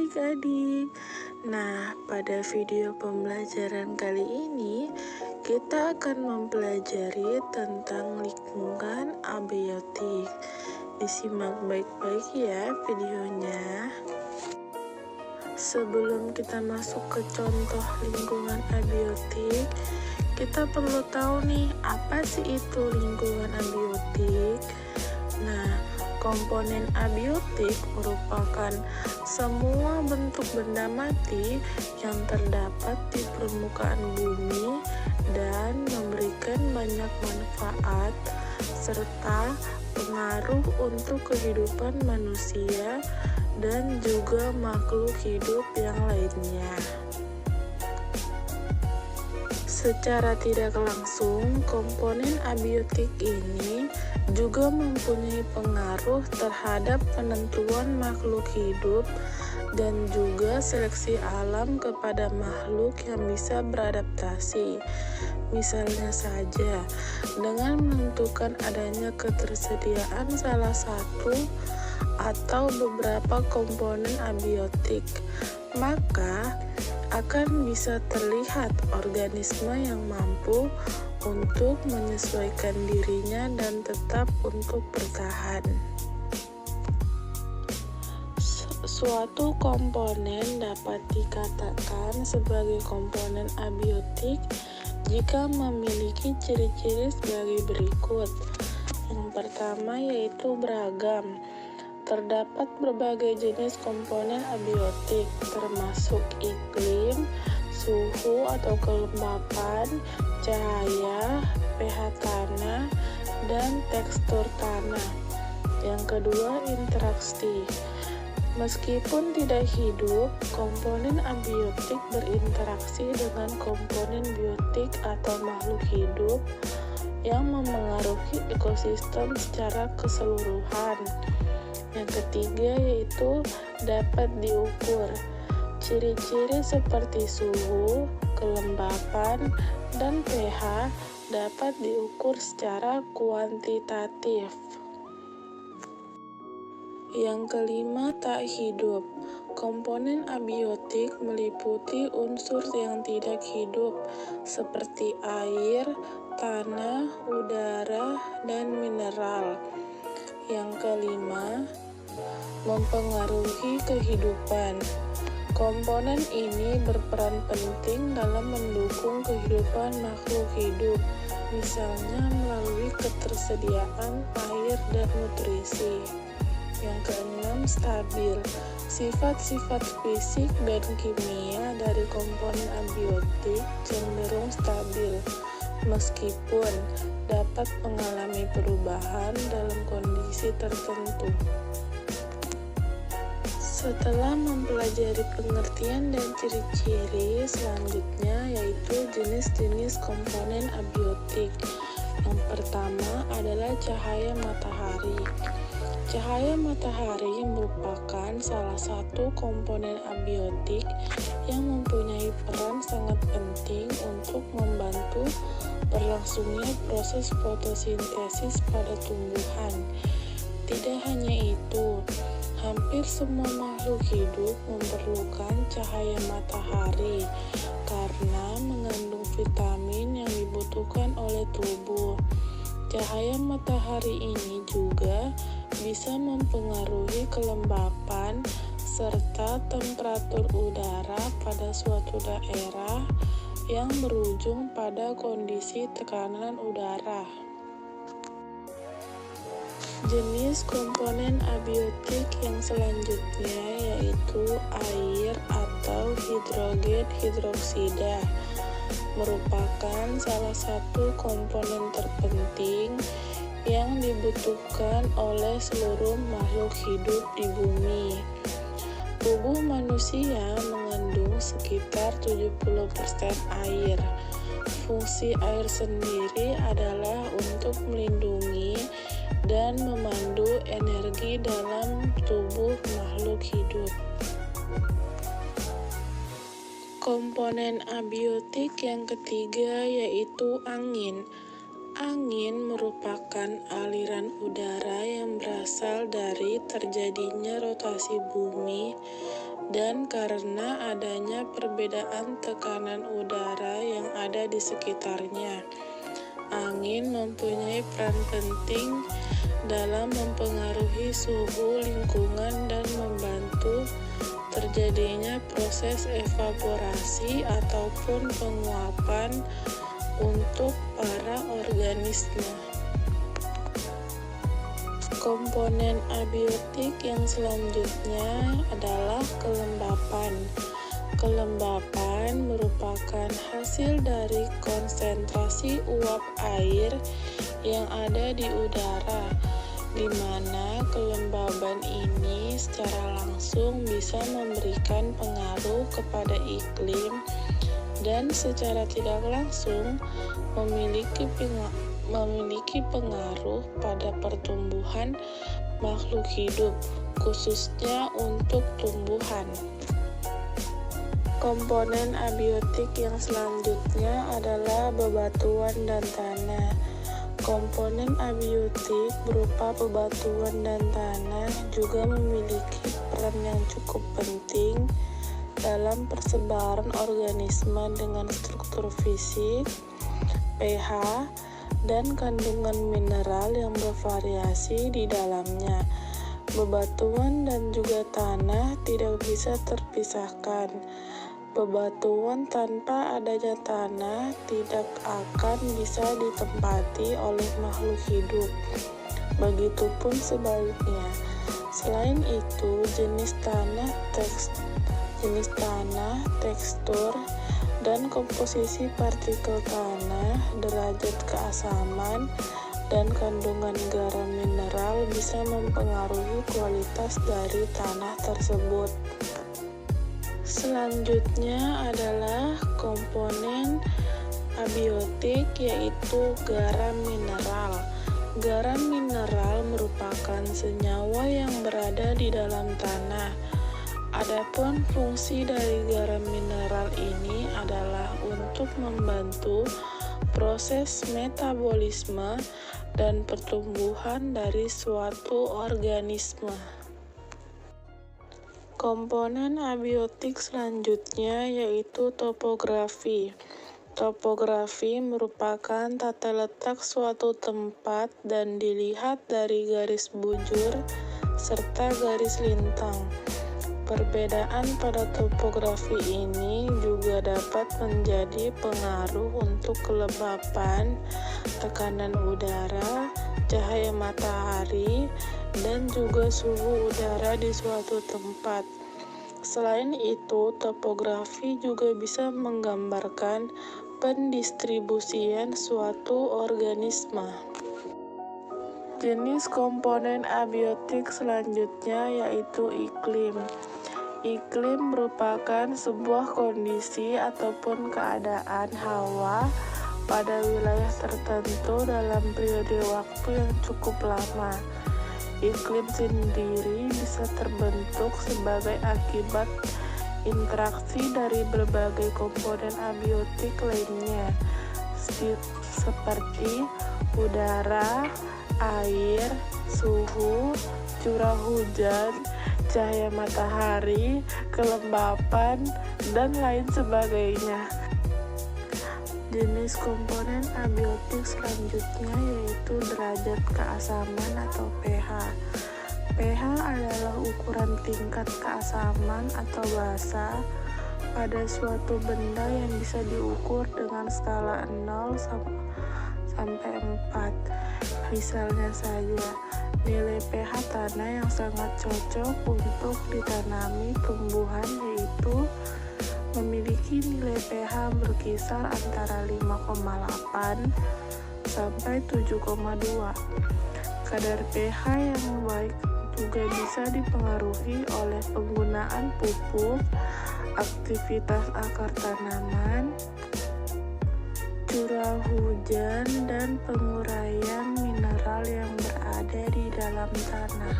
adik-adik. Nah, pada video pembelajaran kali ini kita akan mempelajari tentang lingkungan abiotik. Disimak baik-baik ya videonya. Sebelum kita masuk ke contoh lingkungan abiotik, kita perlu tahu nih, apa sih itu lingkungan abiotik? Nah, komponen abiotik merupakan semua bentuk benda mati yang terdapat di permukaan bumi dan memberikan banyak manfaat serta pengaruh untuk kehidupan manusia dan juga makhluk hidup yang lainnya. Secara tidak langsung, komponen abiotik ini juga mempunyai pengaruh terhadap penentuan makhluk hidup dan juga seleksi alam kepada makhluk yang bisa beradaptasi. Misalnya saja, dengan menentukan adanya ketersediaan salah satu atau beberapa komponen abiotik, maka akan bisa terlihat organisme yang mampu untuk menyesuaikan dirinya dan tetap untuk bertahan. Suatu komponen dapat dikatakan sebagai komponen abiotik jika memiliki ciri-ciri sebagai berikut. Yang pertama yaitu beragam. Terdapat berbagai jenis komponen abiotik, termasuk iklim, suhu atau kelembapan, cahaya, pH tanah, dan tekstur tanah. Yang kedua, interaksi. Meskipun tidak hidup, komponen abiotik berinteraksi dengan komponen biotik atau makhluk hidup yang memengaruhi ekosistem secara keseluruhan. Yang ketiga yaitu dapat diukur. Ciri-ciri seperti suhu, kelembapan, dan pH dapat diukur secara kuantitatif. Yang kelima, tak hidup. Komponen abiotik meliputi unsur yang tidak hidup seperti air, tanah, udara, dan mineral. Yang kelima, mempengaruhi kehidupan. Komponen ini berperan penting dalam mendukung kehidupan makhluk hidup, misalnya melalui ketersediaan air dan nutrisi. Yang keenam, stabil. Sifat-sifat fisik dan kimia dari komponen abiotik cenderung stabil, meskipun dapat mengalami perubahan dalam kondisi tertentu. Setelah mempelajari pengertian dan ciri-ciri, selanjutnya yaitu jenis-jenis komponen abiotik. Yang pertama adalah cahaya matahari. Cahaya matahari merupakan salah satu komponen abiotik yang mempunyai peran sangat penting untuk membantu berlangsungnya proses fotosintesis pada tumbuhan. Tidak hanya itu, hampir semua makhluk hidup memerlukan cahaya matahari karena mengandung vitamin yang dibutuhkan oleh tubuh. Cahaya matahari ini juga bisa mempengaruhi kelembapan serta temperatur udara pada suatu daerah yang berujung pada kondisi tekanan udara. Jenis komponen abiotik yang selanjutnya yaitu air atau hidrogen hidroksida, merupakan salah satu komponen terpenting yang dibutuhkan oleh seluruh makhluk hidup di bumi. Tubuh manusia mengandung sekitar 70% air. Fungsi air sendiri adalah untuk melindungi dan memandu energi dalam tubuh makhluk hidup. Komponen abiotik yang ketiga yaitu angin. Angin merupakan aliran udara yang berasal dari terjadinya rotasi bumi dan karena adanya perbedaan tekanan udara yang ada di sekitarnya. Angin mempunyai peran penting dalam mempengaruhi suhu lingkungan dan membantu terjadinya proses evaporasi ataupun penguapan untuk para organisme. Komponen abiotik yang selanjutnya adalah kelembapan. Kelembapan merupakan hasil dari konsentrasi uap air yang ada di udara, di mana kelembaban ini secara langsung bisa memberikan pengaruh kepada iklim dan secara tidak langsung memiliki pengaruh pada pertumbuhan makhluk hidup, khususnya untuk tumbuhan. Komponen abiotik yang selanjutnya adalah bebatuan dan tanah. Komponen abiotik berupa bebatuan dan tanah juga memiliki peran yang cukup penting dalam persebaran organisme dengan struktur fisik, pH, dan kandungan mineral yang bervariasi di dalamnya. Bebatuan dan juga tanah tidak bisa terpisahkan. Bebatuan tanpa adanya tanah tidak akan bisa ditempati oleh makhluk hidup. Begitupun sebaliknya. Selain itu, jenis tanah, tekstur, dan komposisi partikel tanah, derajat keasaman, dan kandungan garam mineral bisa mempengaruhi kualitas dari tanah tersebut. Selanjutnya adalah komponen abiotik, yaitu garam mineral. Garam mineral merupakan senyawa yang berada di dalam tanah. Adapun fungsi dari garam mineral ini adalah untuk membantu proses metabolisme dan pertumbuhan dari suatu organisme. Komponen abiotik selanjutnya yaitu topografi. Topografi merupakan tata letak suatu tempat dan dilihat dari garis bujur serta garis lintang. Perbedaan pada topografi ini juga dapat menjadi pengaruh untuk kelembapan, tekanan udara, cahaya matahari, dan juga suhu udara di suatu tempat. Selain itu, topografi juga bisa menggambarkan pendistribusian suatu organisme. Jenis komponen abiotik selanjutnya yaitu iklim. Iklim merupakan sebuah kondisi ataupun keadaan hawa pada wilayah tertentu dalam periode waktu yang cukup lama. Iklim sendiri bisa terbentuk sebagai akibat interaksi dari berbagai komponen abiotik lainnya, seperti udara, air, suhu, curah hujan, cahaya matahari, kelembapan, dan lain sebagainya. Jenis komponen abiotik selanjutnya yaitu derajat keasaman atau pH. pH adalah ukuran tingkat keasaman atau basa pada suatu benda yang bisa diukur dengan skala 0 sampai 4. Misalnya saja, nilai pH tanah yang sangat cocok untuk ditanami tumbuhan yaitu memiliki nilai pH berkisar antara 5,8 sampai 7,2. Kadar pH yang baik juga bisa dipengaruhi oleh penggunaan pupuk, aktivitas akar tanaman, curah hujan, dan penguraian mineral yang berada di dalam tanah.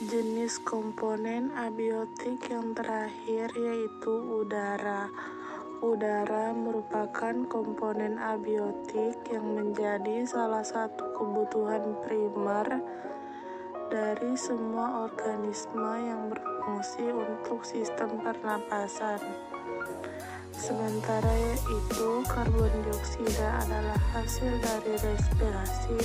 Jenis komponen abiotik yang terakhir yaitu udara. Udara merupakan komponen abiotik yang menjadi salah satu kebutuhan primer dari semua organisme yang berfungsi untuk sistem pernapasan. Sementara itu, karbon dioksida adalah hasil dari respirasi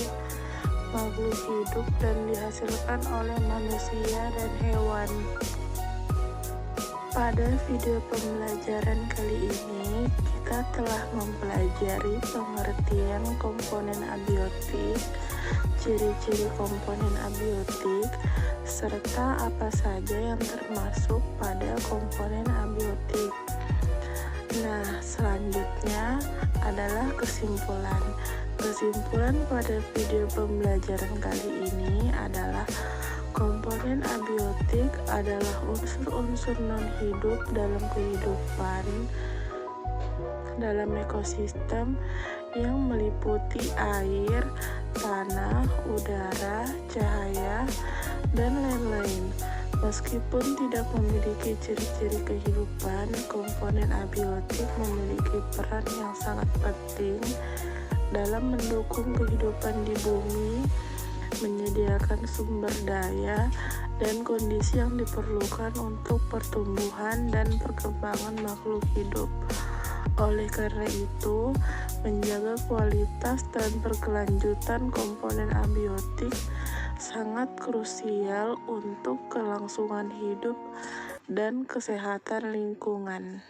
makhluk hidup dan dihasilkan oleh manusia dan hewan. Pada video pembelajaran kali ini, kita telah mempelajari pengertian komponen abiotik, ciri-ciri komponen abiotik, serta apa saja yang termasuk pada komponen abiotik. Nah, selanjutnya adalah kesimpulan. Kesimpulan pada video pembelajaran kali ini adalah komponen abiotik adalah unsur-unsur non-hidup dalam kehidupan dalam ekosistem yang meliputi air, tanah, udara, cahaya, dan lain-lain. Meskipun tidak memiliki ciri-ciri kehidupan, komponen abiotik memiliki peran yang sangat penting dalam mendukung kehidupan di bumi, menyediakan sumber daya, dan kondisi yang diperlukan untuk pertumbuhan dan perkembangan makhluk hidup. Oleh karena itu, menjaga kualitas dan berkelanjutan komponen abiotik sangat krusial untuk kelangsungan hidup dan kesehatan lingkungan.